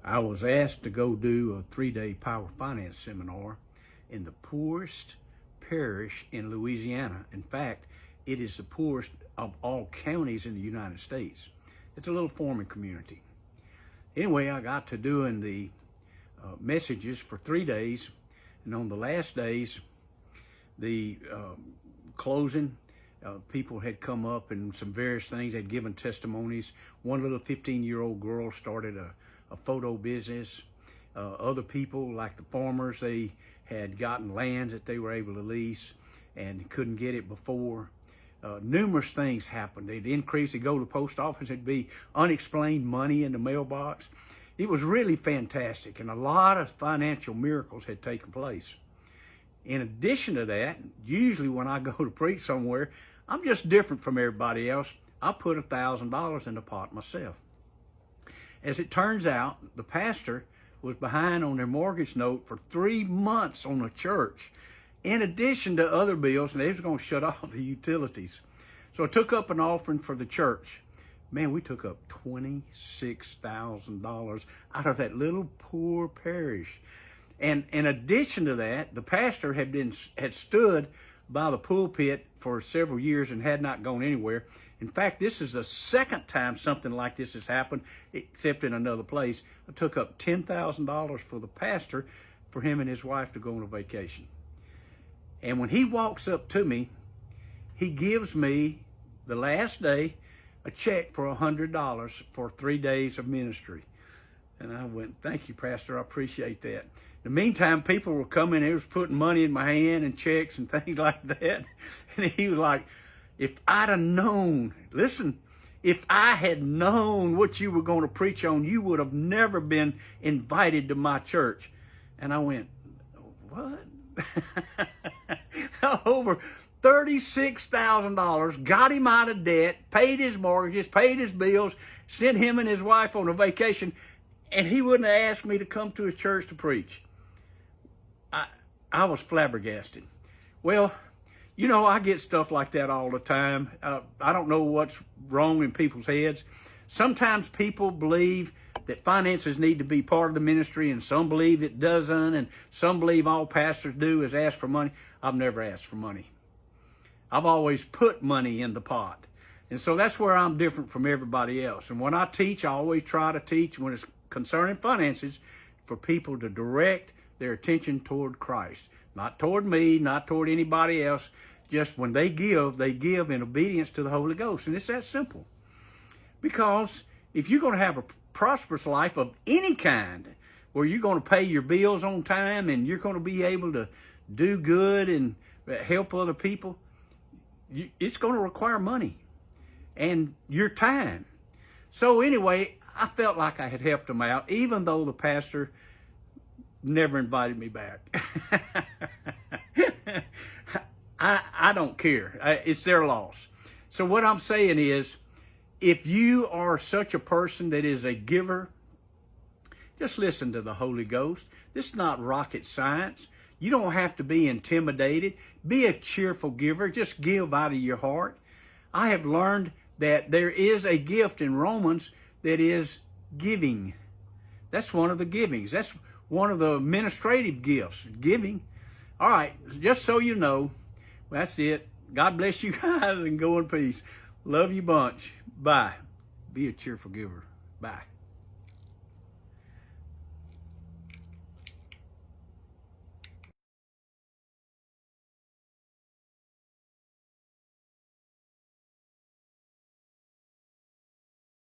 I was asked to go do a 3-day power finance seminar in the poorest parish in Louisiana. In fact, it is the poorest of all counties in the United States. It's a little farming community. Anyway, I got to doing the messages for 3 days, and on the last days, the closing, people had come up and some various things, had given testimonies. One little 15-year-old girl started a photo business. Other people, like the farmers, they had gotten land that they were able to lease and couldn't get it before. Numerous things happened. They'd increase, they'd go to the post office, it'd be unexplained money in the mailbox. It was really fantastic, and a lot of financial miracles had taken place. In addition to that, usually when I go to preach somewhere, I'm just different from everybody else. I put $1,000 in the pot myself. As it turns out, the pastor was behind on their mortgage note for 3 months on the church, in addition to other bills, and they was going to shut off the utilities. So I took up an offering for the church. Man, we took up $26,000 out of that little poor parish. And in addition to that, the pastor had stood by the pulpit for several years and had not gone anywhere. In fact, this is the second time something like this has happened, except in another place. I took up $10,000 for the pastor for him and his wife to go on a vacation. And when he walks up to me, he gives me, the last day, a check for $100 for 3 days of ministry. And I went, thank you, Pastor, I appreciate that. In the meantime, people were coming, they was putting money in my hand and checks and things like that. And he was like, if I'd have known, listen, if I had known what you were going to preach on, you would have never been invited to my church. And I went, what? Over $36,000, got him out of debt, paid his mortgages, paid his bills, sent him and his wife on a vacation, and he wouldn't have asked me to come to his church to preach. I was flabbergasted. Well, you know, I get stuff like that all the time. I don't know what's wrong in people's heads. Sometimes people believe that finances need to be part of the ministry, and some believe it doesn't, and some believe all pastors do is ask for money. I've never asked for money. I've always put money in the pot. And so that's where I'm different from everybody else. And when I teach, I always try to teach, when it's concerning finances, for people to direct their attention toward Christ. Not toward me, not toward anybody else. Just when they give in obedience to the Holy Ghost. And it's that simple. Because if you're going to have a prosperous life of any kind, where you're going to pay your bills on time and you're going to be able to do good and help other people, it's going to require money and your time. So anyway, I felt like I had helped them out, even though the pastor never invited me back. I don't care. It's their loss. So what I'm saying is, if you are such a person that is a giver, just listen to the Holy Ghost. This is not rocket science. You don't have to be intimidated. Be a cheerful giver. Just give out of your heart. I have learned that there is a gift in Romans that is giving. That's one of the givings. That's one of the administrative gifts, giving. All right, just so you know, that's it. God bless you guys and go in peace. Love you bunch. Bye. Be a cheerful giver. Bye.